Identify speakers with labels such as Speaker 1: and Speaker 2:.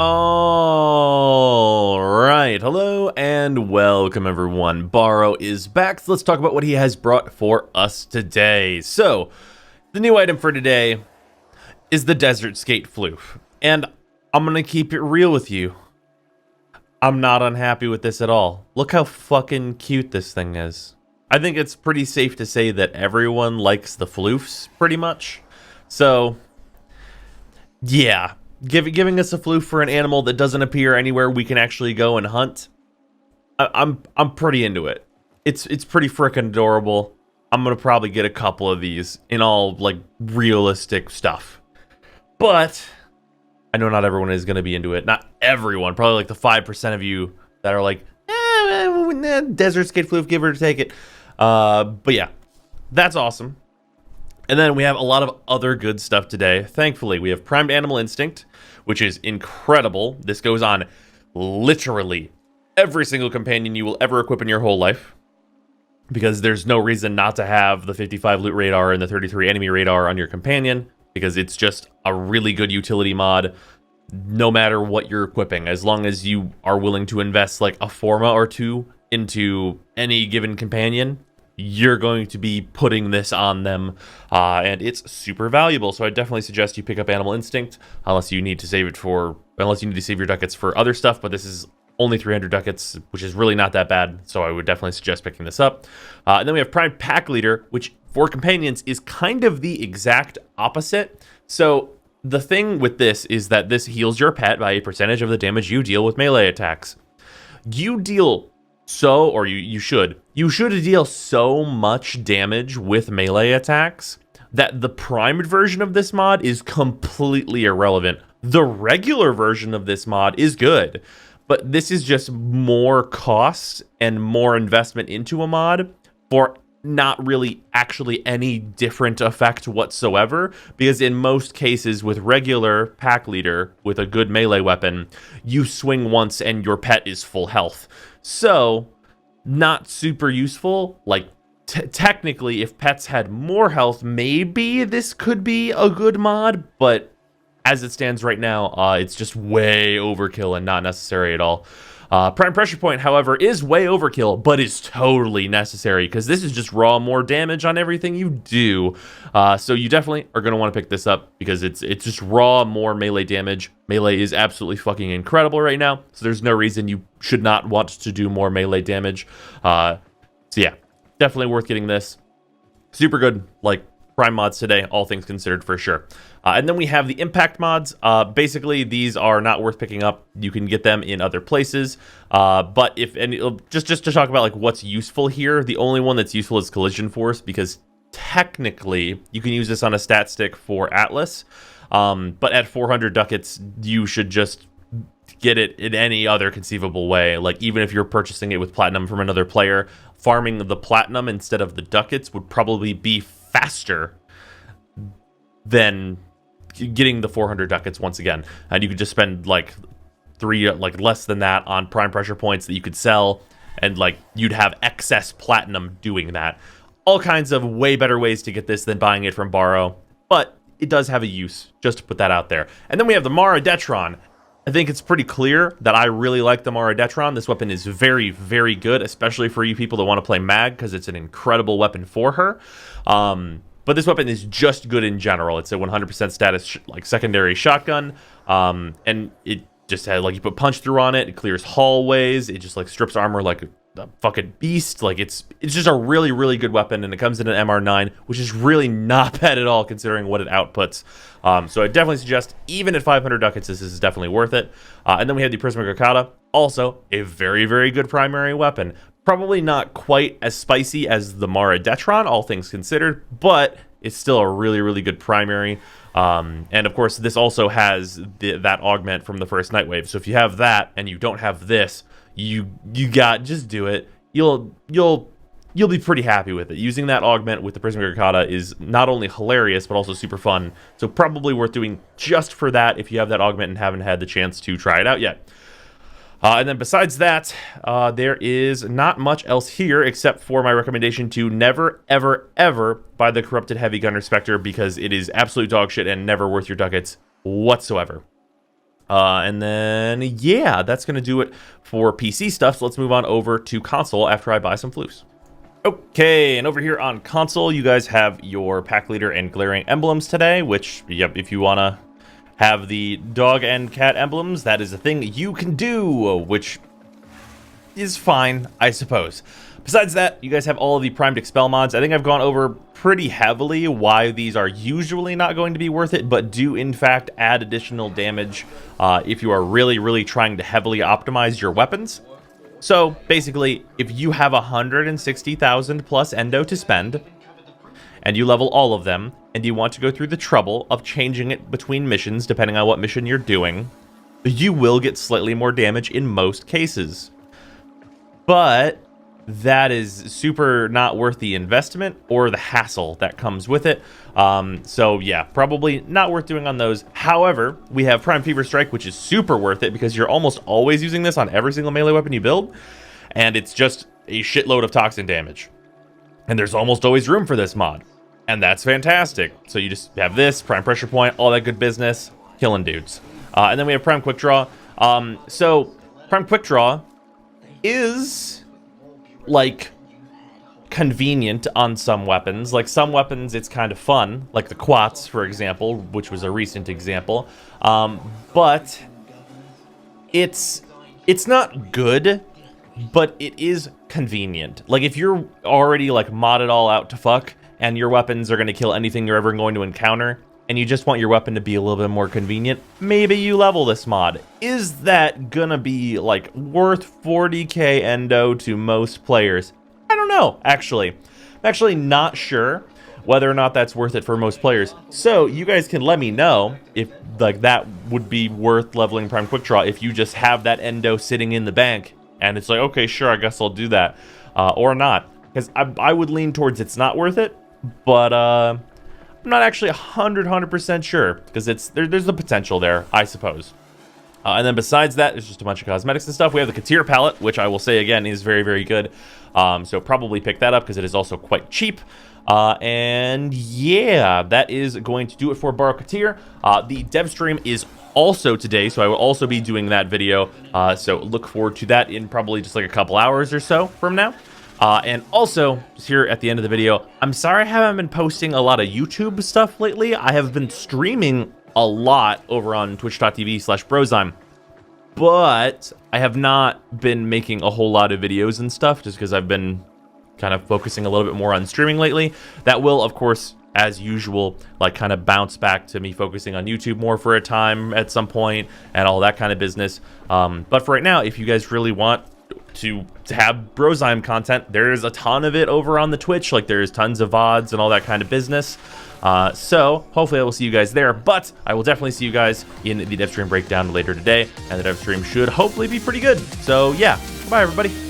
Speaker 1: All right, hello and welcome everyone. Baro is back, so let's talk about what he has brought for us today. So, the new item for today is the Desert Skate Floof, and I'm gonna keep it real with you. I'm not unhappy with this at all. Look how fucking cute this thing is. I think it's pretty safe to say that everyone likes the floofs, pretty much. So, yeah. Giving us a floof for an animal that doesn't appear anywhere we can actually go and hunt. I'm pretty into it. It's pretty freaking adorable. I'm gonna probably get a couple of these in all like realistic stuff. But I know not everyone is gonna be into it. Not everyone. Probably like the 5% of you that are like, Desert Skate Floof, give her to take it. But yeah, that's awesome. And then we have a lot of other good stuff today. Thankfully, we have Primed Animal Instinct, which is incredible. This goes on literally every single companion you will ever equip in your whole life, because there's no reason not to have the 55 loot radar and the 33 enemy radar on your companion, because it's just a really good utility mod no matter what you're equipping, as long as you are willing to invest like a forma or two into any given companion. You're going to be putting this on them, and it's super valuable. So I definitely suggest you pick up Animal Instinct, unless you need to save your ducats for other stuff. But this is only 300 ducats, which is really not that bad. So I would definitely suggest picking this up. And then we have Prime Pack Leader, which for companions is kind of the exact opposite. So the thing with this is that this heals your pet by a percentage of the damage you deal with melee attacks. You deal you should deal so much damage with melee attacks that the primed version of this mod is completely irrelevant. The regular version of this mod is good, but this is just more cost and more investment into a mod for not really actually any different effect whatsoever, because in most cases with regular pack leader with a good melee weapon, you swing once and your pet is full health. So not super useful. Like technically if pets had more health, maybe this could be a good mod, but as it stands right now, it's just way overkill and not necessary at all. Prime Pressure Point, however, is way overkill, but is totally necessary, because this is just raw more damage on everything you do. So you definitely are going to want to pick this up, because it's just raw more melee damage. Melee is absolutely fucking incredible right now, so there's no reason you should not want to do more melee damage. So yeah, definitely worth getting this. Super good, like, Prime mods today, all things considered, for sure. And then we have the impact mods. Basically, these are not worth picking up. You can get them in other places. But just to talk about like what's useful here, the only one that's useful is Collision Force, because technically you can use this on a stat stick for Atlas. But at 400 ducats, you should just get it in any other conceivable way. Like, even if you're purchasing it with platinum from another player, farming the platinum instead of the ducats would probably be faster than getting the 400 ducats once again. And you could just spend like less than that on prime pressure points that you could sell, and like you'd have excess platinum doing that. All kinds of way better ways to get this than buying it from Baro, but it does have a use, just to put that out there. And then we have the Mara Detron. I think it's pretty clear that I really like the Mara Detron. This weapon is very, very good, especially for you people that want to play Mag, because it's an incredible weapon for her. But this weapon is just good in general. It's a 100% status like secondary shotgun, and it just had like you put punch through on it. It clears hallways. It just like strips armor like a fucking beast. Like it's just a really, really good weapon, and it comes in an MR9, which is really not bad at all considering what it outputs. So I definitely suggest, even at 500 ducats, this is definitely worth it. And then we have the Prismatic Arcata, also a very, very good primary weapon. Probably not quite as spicy as the Mara Detron, all things considered, but it's still a really, really good primary. And of course, this also has that augment from the first Nightwave. So if you have that and you don't have this, just do it. You'll be pretty happy with it. Using that augment with the Prismatic Arcata is not only hilarious, but also super fun. So probably worth doing just for that if you have that augment and haven't had the chance to try it out yet. And then besides that, there is not much else here except for my recommendation to never, ever, ever buy the Corrupted Heavy Gunner Spectre, because it is absolute dog shit and never worth your ducats whatsoever. And then, yeah, that's going to do it for PC stuff. So let's move on over to console after I buy some floofs. Okay, and over here on console, you guys have your pack leader and glaring emblems today, which, yep, if you want to have the dog and cat emblems, that is a thing you can do, which is fine, I suppose. Besides that, you guys have all of the primed expel mods. I think I've gone over pretty heavily why these are usually not going to be worth it, but do in fact add additional damage if you are really trying to heavily optimize your weapons. So basically, if you have 160,000 plus endo to spend, and you level all of them, and you want to go through the trouble of changing it between missions, depending on what mission you're doing, you will get slightly more damage in most cases. But that is super not worth the investment or the hassle that comes with it. So yeah, probably not worth doing on those. However, we have Prime Fever Strike, which is super worth it because you're almost always using this on every single melee weapon you build, and it's just a shitload of toxin damage. And there's almost always room for this mod, and that's fantastic. So you just have this, Prime Pressure Point, all that good business, killing dudes. And then we have Prime Quick Draw. So Prime Quick Draw is like convenient on some weapons. Like some weapons it's kind of fun, like the Quats for example, which was a recent example, but it's not good, but it is convenient. Like if you're already like modded all out to fuck and your weapons are going to kill anything you're ever going to encounter, and you just want your weapon to be a little bit more convenient, maybe you level this mod. Is that gonna be like worth 40k endo to most players? I don't know, actually. I'm actually not sure whether or not that's worth it for most players. So you guys can let me know if like that would be worth leveling Prime Quick Draw if you just have that endo sitting in the bank and it's like, okay, sure, I guess I'll do that, or not. Because I would lean towards it's not worth it, but I'm not actually 100% sure because there's the potential there, I suppose. And then besides that, there's just a bunch of cosmetics and stuff. We have the Katir palette, which I will say again is very good. So probably pick that up because it is also quite cheap. And yeah, that is going to do it for Baro Katir. The dev stream is also today, so I will also be doing that video. So look forward to that in probably just like a couple hours or so from now. And also, just here at the end of the video, I'm sorry I haven't been posting a lot of YouTube stuff lately. I have been streaming a lot over on twitch.tv/Brozime, but I have not been making a whole lot of videos and stuff just because I've been kind of focusing a little bit more on streaming lately. That will, of course, as usual, like kind of bounce back to me focusing on YouTube more for a time at some point and all that kind of business. But for right now, if you guys really want to have Brozime content, there's a ton of it over on the Twitch. Like there's tons of VODs and all that kind of business. So hopefully I will see you guys there, but I will definitely see you guys in the dev stream breakdown later today, and the dev stream should hopefully be pretty good. So yeah, bye everybody.